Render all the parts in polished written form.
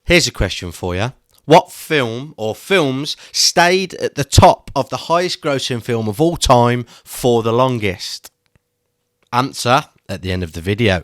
Here's a question for you. What film or films stayed at the top of the highest grossing film of all time for the longest? Answer at the end of the video.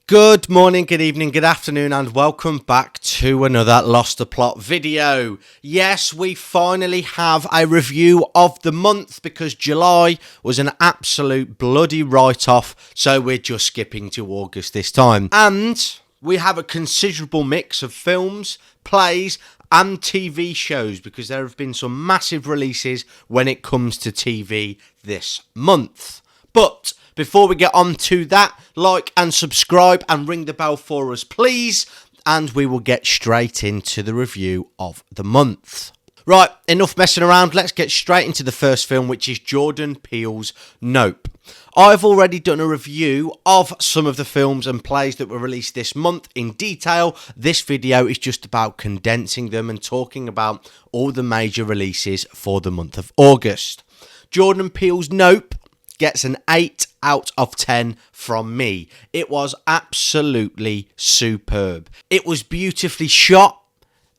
Good morning, good evening, good afternoon, and welcome back to another Lost the Plot video. Yes, we finally have a review of the month because July was an absolute bloody write-off, so we're just skipping to August this time. And we have a considerable mix of films, plays, and TV shows because there have been some massive releases when it comes to TV this month. But before we get on to that, like and subscribe and ring the bell for us, please. And we will get straight into the review of the month. Right, enough messing around. Let's get straight into the first film, which is Jordan Peele's Nope. I've already done a review of some of the films and plays that were released this month in detail. This video is just about condensing them and talking about all the major releases for the month of August. Jordan Peele's Nope gets an 8 out of 10 from me. It was absolutely superb. It was beautifully shot.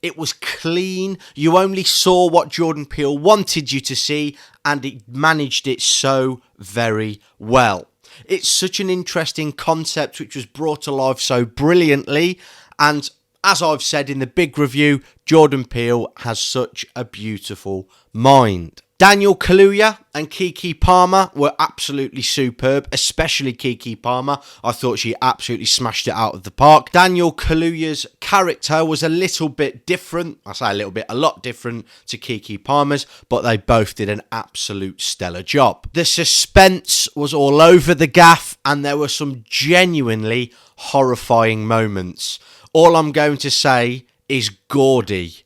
It was clean. You only saw what Jordan Peele wanted you to see, and it managed it so very well. It's such an interesting concept which was brought to life so brilliantly, and as I've said in the big review, Jordan Peele has such a beautiful mind. Daniel Kaluuya and Keke Palmer were absolutely superb, especially Keke Palmer. I thought she absolutely smashed it out of the park. Daniel Kaluuya's character was a little bit different. I say a little bit, a lot different to Keke Palmer's, but they both did an absolute stellar job. The suspense was all over the gaff, and there were some genuinely horrifying moments. All I'm going to say is gaudy.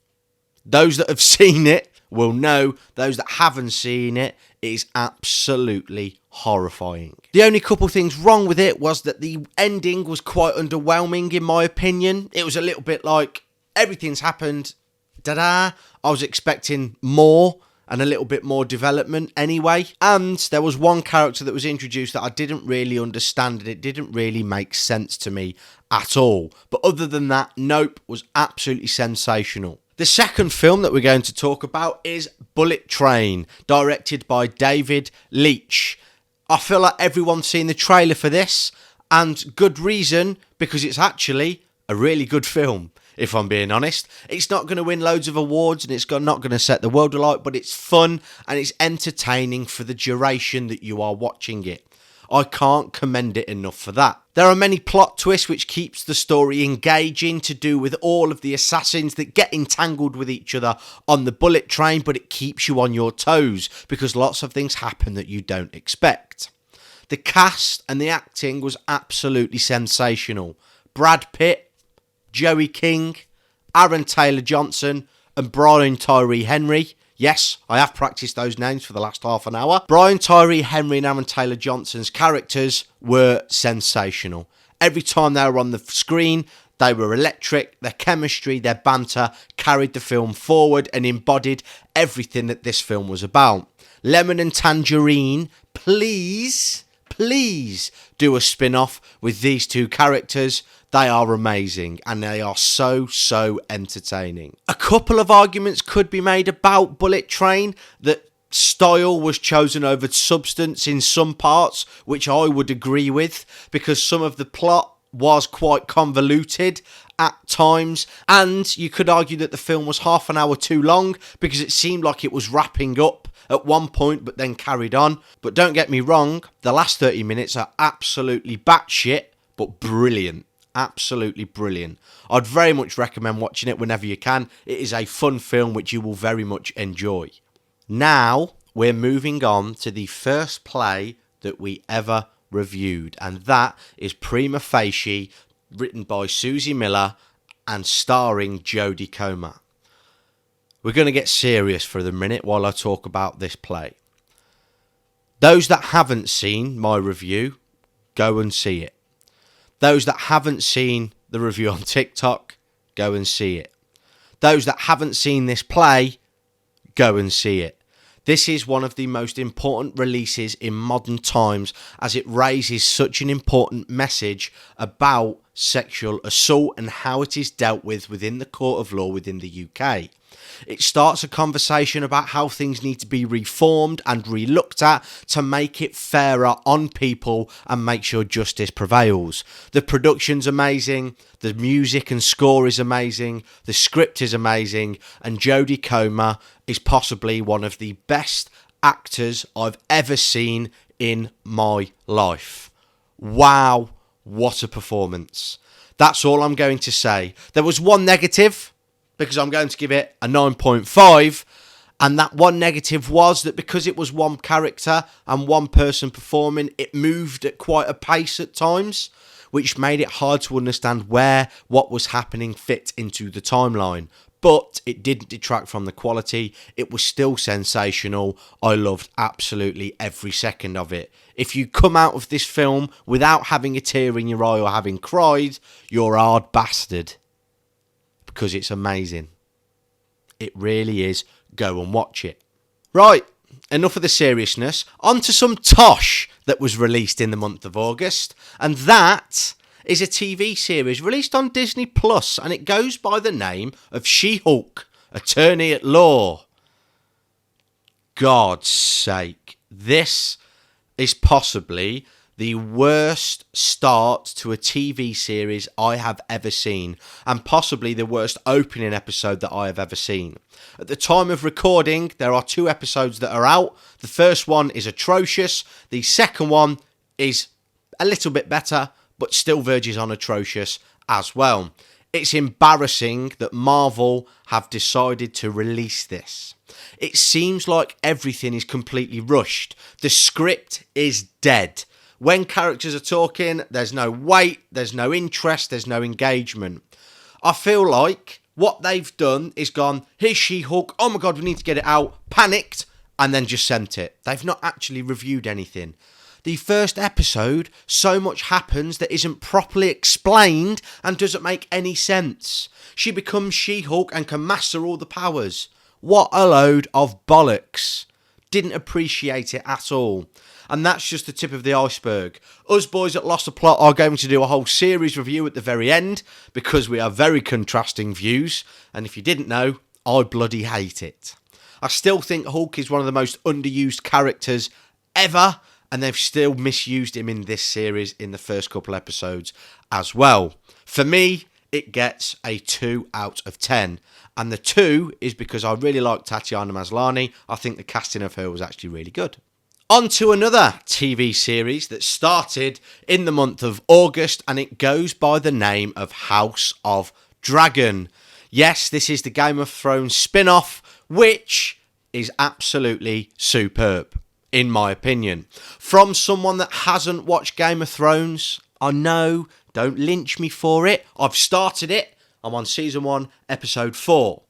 Those that have seen it will know. Those that haven't seen it, it is absolutely horrifying. The only couple things wrong with it was that the ending was quite underwhelming in my opinion. It was a little bit like everything's happened, I was expecting more and a little bit more development anyway. And there was one character that was introduced that I didn't really understand, and it didn't really make sense to me at all. But other than that, Nope was absolutely sensational. The second film that we're going to talk about is Bullet Train, directed by David Leitch. I feel like everyone's seen the trailer for this, and good reason, because it's actually a really good film, if I'm being honest. It's not going to win loads of awards, and it's not going to set the world alight, but it's fun, and it's entertaining for the duration that you are watching it. I can't commend it enough for that. There are many plot twists which keeps the story engaging, to do with all of the assassins that get entangled with each other on the bullet train, but it keeps you on your toes because lots of things happen that you don't expect. The cast and the acting was absolutely sensational. Brad Pitt, Joey King, Aaron Taylor-Johnson and Brian Tyree Henry. Yes, I have practiced those names for the last half an hour. Brian Tyree Henry and Aaron Taylor-Johnson's characters were sensational. Every time they were on the screen, they were electric. Their chemistry, their banter carried the film forward and embodied everything that this film was about. Lemon and Tangerine, please do a spin-off with these two characters. They are amazing and they are so entertaining. A couple of arguments could be made about Bullet Train, that style was chosen over substance in some parts, which I would agree with, because some of the plot was quite convoluted at times, and you could argue that the film was half an hour too long because it seemed like it was wrapping up at one point but then carried on. But don't get me wrong, the last 30 minutes are absolutely batshit but brilliant. Absolutely brilliant. I'd very much recommend watching it whenever you can. It is a fun film which you will very much enjoy. Now we're moving on to the first play that we ever reviewed, and that is Prima Facie, written by Susie Miller and starring Jodie Comer. We're going to get serious for the minute while I talk about this play. Those that haven't seen my review go and see it. Those that haven't seen the review on TikTok, go and see it. Those that haven't seen this play, go and see it. This is one of the most important releases in modern times, as it raises such an important message about sexual assault and how it is dealt with within the court of law within the UK. It starts a conversation about how things need to be reformed and relooked at to make it fairer on people and make sure justice prevails. The production's amazing, the music and score is amazing, the script is amazing, and Jodie Comer is possibly one of the best actors I've ever seen in my life. Wow, what a performance. That's all I'm going to say. There was one negative, because I'm going to give it a 9.5, and that one negative was that because it was one character and one person performing, it moved at quite a pace at times, which made it hard to understand where what was happening fit into the timeline. But it didn't detract from the quality. It was still sensational. I loved absolutely every second of it. If you come out of this film without having a tear in your eye or having cried, you're a hard bastard. Because it's amazing. It really is. Go and watch it. Right, enough of the seriousness. On to some tosh that was released in the month of August. And that is a TV series released on Disney Plus, and it goes by the name of SheHulk, Attorney at Law. God's sake. This is possibly the worst start to a TV series I have ever seen, and possibly the worst opening episode that I have ever seen. At the time of recording, there are 2 episodes that are out. The first one is atrocious. The second one is a little bit better, but still verges on atrocious as well. It's embarrassing that Marvel have decided to release this. It seems like everything is completely rushed. The script is dead. When characters are talking, there's no weight, there's no interest, there's no engagement. I feel like what they've done is gone, here's She-Hulk, oh my god, we need to get it out, panicked, and then just sent it. They've not actually reviewed anything. The first episode, so much happens that isn't properly explained and doesn't make any sense. She becomes She-Hulk and can master all the powers. What a load of bollocks. Didn't appreciate it at all. And that's just the tip of the iceberg. Us boys at Lost the Plot are going to do a whole series review at the very end, because we have very contrasting views, and if you didn't know, I bloody hate it. I still think Hulk is one of the most underused characters ever, and they've still misused him in this series in the first couple episodes as well. For me, it gets a 2 out of 10. And the 2 is because I really like Tatiana Maslany. I think the casting of her was actually really good. On to another TV series that started in the month of August, and it goes by the name of House of Dragon. Yes, this is the Game of Thrones spin-off, which is absolutely superb, in my opinion. From someone that hasn't watched Game of Thrones, I know, don't lynch me for it. I've started it. I'm on season 1, episode 4.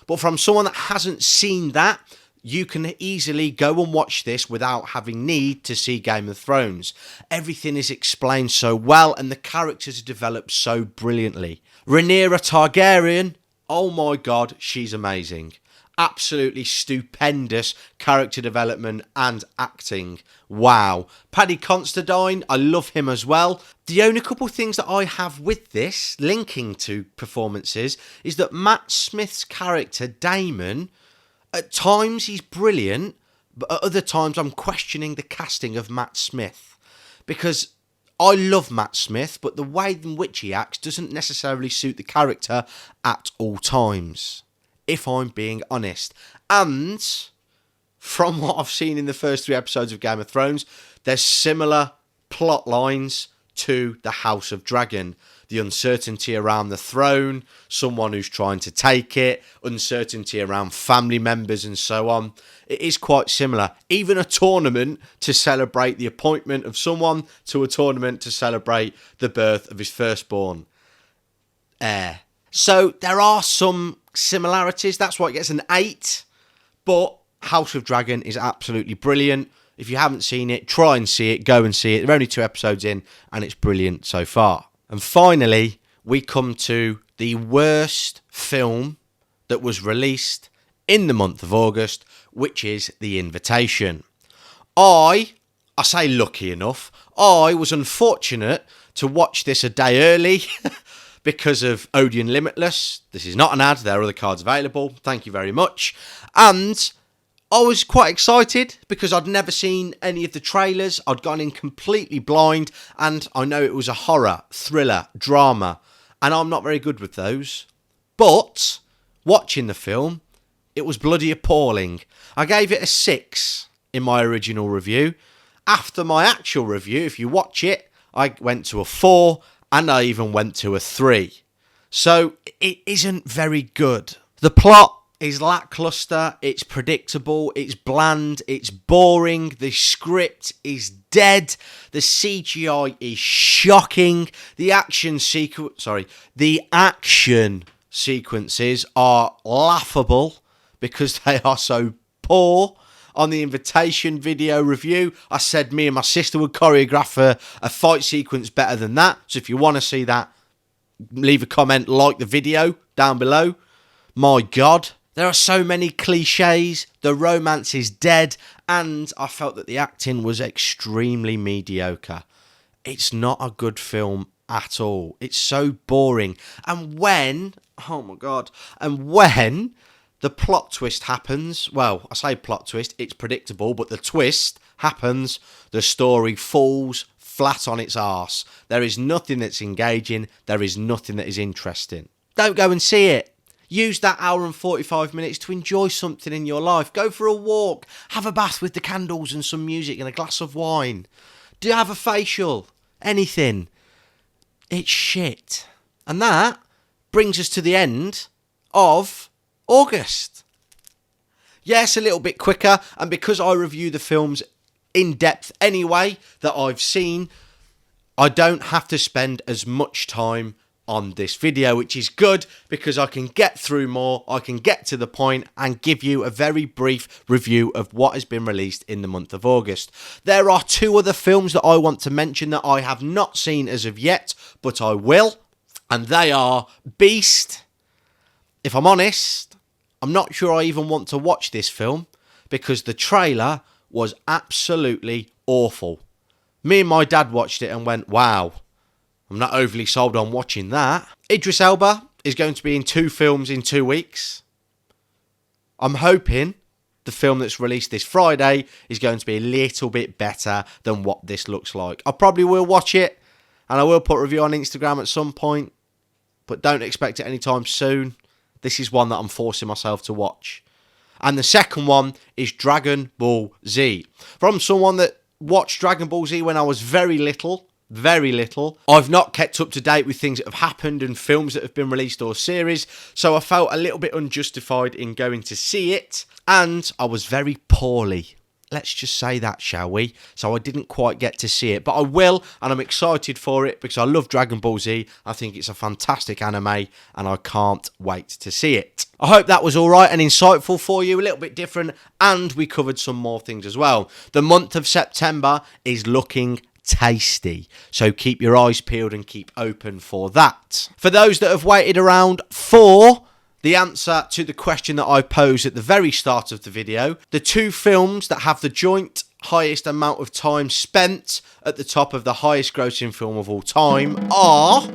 But from someone that hasn't seen that, you can easily go and watch this without having need to see Game of Thrones. Everything is explained so well, and the characters are developed so brilliantly. Rhaenyra Targaryen, oh my god, she's amazing. Absolutely stupendous character development and acting. Wow. Paddy Considine, I love him as well. The only couple of things that I have with this, linking to performances, is that Matt Smith's character, Daemon, at times he's brilliant, but at other times I'm questioning the casting of Matt Smith. Because I love Matt Smith, but the way in which he acts doesn't necessarily suit the character at all times, if I'm being honest. And from what I've seen in the first 3 episodes of Game of Thrones, there's similar plot lines to the House of Dragon. The uncertainty around the throne, someone who's trying to take it, uncertainty around family members and so on. It is quite similar. Even a tournament to celebrate the appointment of someone to a tournament to celebrate the birth of his firstborn heir. So there are some similarities. That's why it gets an 8. But House of Dragon is absolutely brilliant. If you haven't seen it, try and see it. Go and see it. There are only 2 episodes in, and it's brilliant so far. And finally, we come to the worst film that was released in the month of August, which is The Invitation. I say lucky enough, I was unfortunate to watch this a day early because of Odeon Limitless. This is not an ad, there are other cards available. Thank you very much. And I was quite excited because I'd never seen any of the trailers. I'd gone in completely blind, and I know it was a horror, thriller, drama, and I'm not very good with those. But watching the film, it was bloody appalling. I gave it a 6 in my original review. After my actual review, if you watch it, I went to a 4, and I even went to a 3. So it isn't very good. The plot is lackluster, it's predictable, it's bland, it's boring, the script is dead, the CGI is shocking, the action sequences are laughable because they are so poor. On the Invitation video review, I said me and my sister would choreograph a fight sequence better than that. So if you want to see that, leave a comment, like the video down below. My God, there are so many cliches, the romance is dead, and I felt that the acting was extremely mediocre. It's not a good film at all. It's so boring. And when the plot twist happens, well, I say plot twist, it's predictable, but the twist happens, the story falls flat on its arse. There is nothing that's engaging, there is nothing that is interesting. Don't go and see it. Use that hour and 45 minutes to enjoy something in your life. Go for a walk, have a bath with the candles and some music and a glass of wine. Do have a facial, anything. It's shit. And that brings us to the end of August. Yes, a little bit quicker, and because I review the films in depth anyway that I've seen, I don't have to spend as much time on this video, which is good because I can get through more, I can get to the point and give you a very brief review of what has been released in the month of August. There are 2 other films that I want to mention that I have not seen as of yet, but I will, and they are Beast. If I'm honest, I'm not sure I even want to watch this film because the trailer was absolutely awful. Me and my dad watched it and went, wow, I'm not overly sold on watching that. Idris Elba is going to be in 2 films in 2 weeks. I'm hoping the film that's released this Friday is going to be a little bit better than what this looks like. I probably will watch it, and I will put a review on Instagram at some point, but don't expect it anytime soon. This is one that I'm forcing myself to watch. And the second one is Dragon Ball Z. From someone that watched Dragon Ball Z when I was very little, I've not kept up to date with things that have happened and films that have been released or series, so I felt a little bit unjustified in going to see it, and I was very poorly. Let's just say that, shall we? So I didn't quite get to see it, but I will, and I'm excited for it because I love Dragon Ball Z. I think it's a fantastic anime, and I can't wait to see it. I hope that was all right and insightful for you, a little bit different, and we covered some more things as well. The month of September is looking tasty, so keep your eyes peeled and keep open for that. For those that have waited around for the answer to the question that I posed at the very start of the video, the 2 films that have the joint highest amount of time spent at the top of the highest grossing film of all time are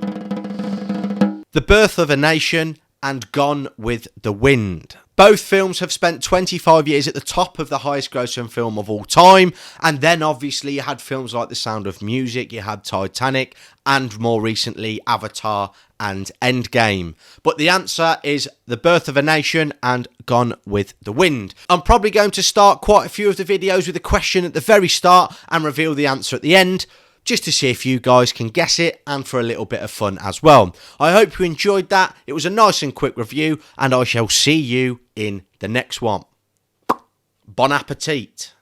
The Birth of a Nation and Gone with the Wind. Both films have spent 25 years at the top of the highest grossing film of all time, and then obviously you had films like The Sound of Music, you had Titanic, and more recently Avatar and Endgame. But the answer is The Birth of a Nation and Gone with the Wind. I'm probably going to start quite a few of the videos with a question at the very start and reveal the answer at the end, just to see if you guys can guess it and for a little bit of fun as well. I hope you enjoyed that. It was a nice and quick review, and I shall see you in the next one. Bon appetit.